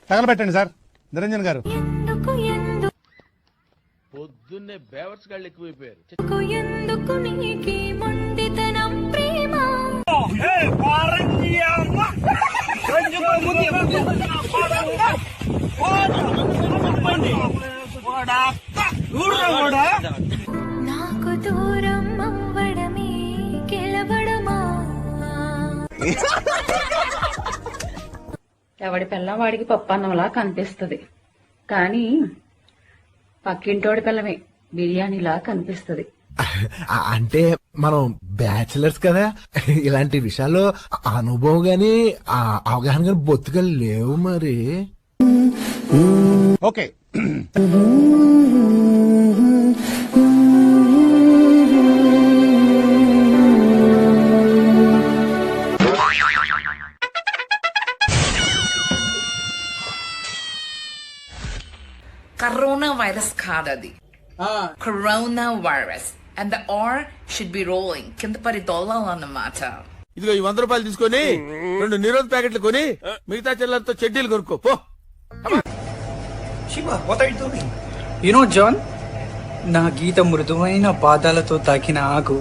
తగలబెట్టండి sir Niranjan గారు. పొద్దున్నే బేవర్స్ గాళ్ళు ఎక్కువైపోయారు. నాకు దూరం అవ్వడమే గెలవడమా. ఎవడి పిల్లం వాడికి పప్పు అన్నంలా కనిపిస్తుంది, కానీ పక్కింటోడి పిల్లమే బిర్యానీలా కనిపిస్తుంది. అంటే మనం బ్యాచిలర్స్ కదా, ఇలాంటి విషయాల్లో అనుభవం గాని అవగాహన గాని బొత్తుగా లేవు మరి. ఓకే కరోనా వైరస్ కాదది, corona virus. And the are should be rolling, కింద పడి దొల్లాలన్నమాట. ఇదిగో ఈ 100 రూపాయలు తీసుకొని 2 నిరోధ ప్యాకెట్లు కొని మిగతా చిల్లరతో చెడ్డీలు కొనుక్కో పో. యు నో జాన్, నా గీత మృదువైన పాదాలతో తాకిన ఆకు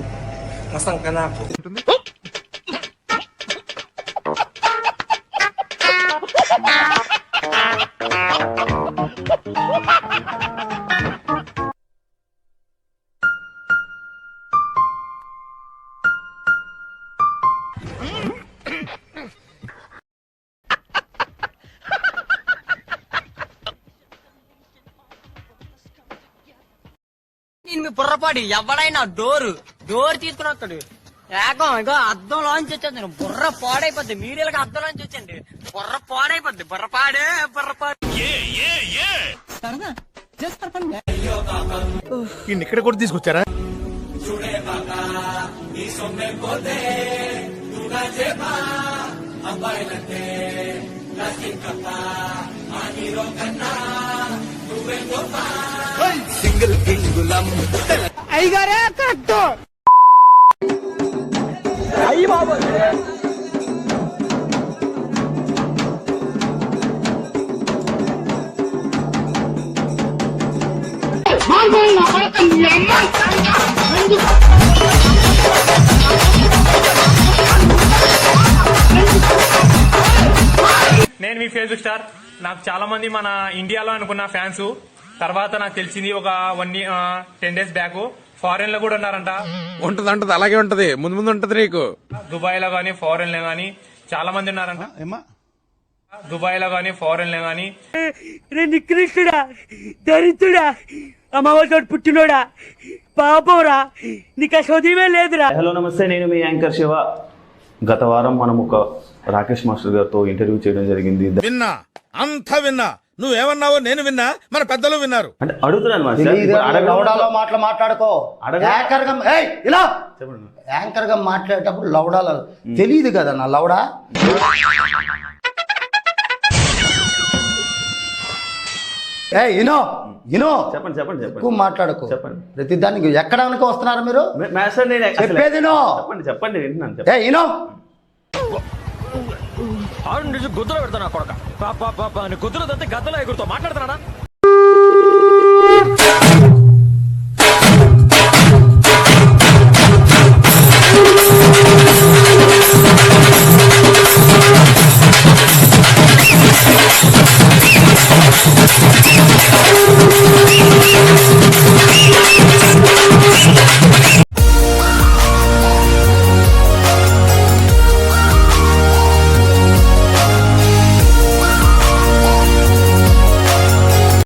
నేను మీ బుర్రపాడి ఎవడైనా డోర్ తీసుకుని వస్తాడు. ఏకం ఇగో అద్దంలోంచి వచ్చేది, నేను బుర్ర పాడైపోద్ది. మీడియాలకు అద్దంలోంచి వచ్చండి, బుర్ర పాడైపోద్ది. బుర్రపాడే ఇక్కడ కూడా తీసుకొచ్చారా? సింగిల్ కింగులం అయ్యగారే కరెక్ట్. అయ్యి బాబు నేను మీ ఫేస్బుక్ స్టార్. నాకు చాలా మంది మన ఇండియాలో అనుకున్న ఫ్యాన్స్, తర్వాత నాకు తెలిసింది ఒక 10 days బ్యాక్ ఫారెన్ లో కూడా ఉన్నారంట. ఉంటది అలాగే ఉంటది, ముందు ముందు ఉంటది నీకు. దుబాయ్ లో గానీ ఫారెన్ లో గానీ చాలా మంది ఉన్నారంట. దుబాయ్ లో గానీ ఫారెన్ లో గానీ. నికృష్టుడా, దరిద్రుడా, అమ్మవారి పుట్టినోడా, పాపంరా, నీకు అసోదయమే లేదురా. హలో నమస్తే, నేను మీ యాంకర్ శివ. గత వారం మనం ఒక రాకేష్ మాస్టర్ గారితో ఇంటర్వ్యూ చేయడం జరిగింది. విన్నా, అంతా విన్నా. నువ్వేమన్నావో నేను విన్నా, మన పెద్దలు విన్నారు. అంటే అడుగుతున్నాను మాటలు మాట్లాడుకో. ఇలా యాంకర్ గా మాట్లాడేటప్పుడు లౌడాలో తెలియదు కదా నా లౌడా. చెప్పండి ఎక్కువ మాట్లాడుకో. చెప్పండి. ప్రతి దానికి ఎక్కడ అనుకో వస్తున్నారు మీరు? చెప్పేది చెప్పండి వింటున్నాను. గుద్దలో పెడతాను కొడక, గుద్దలో గద్దలో ఎగురుతో మాట్లాడుతున్నాడా?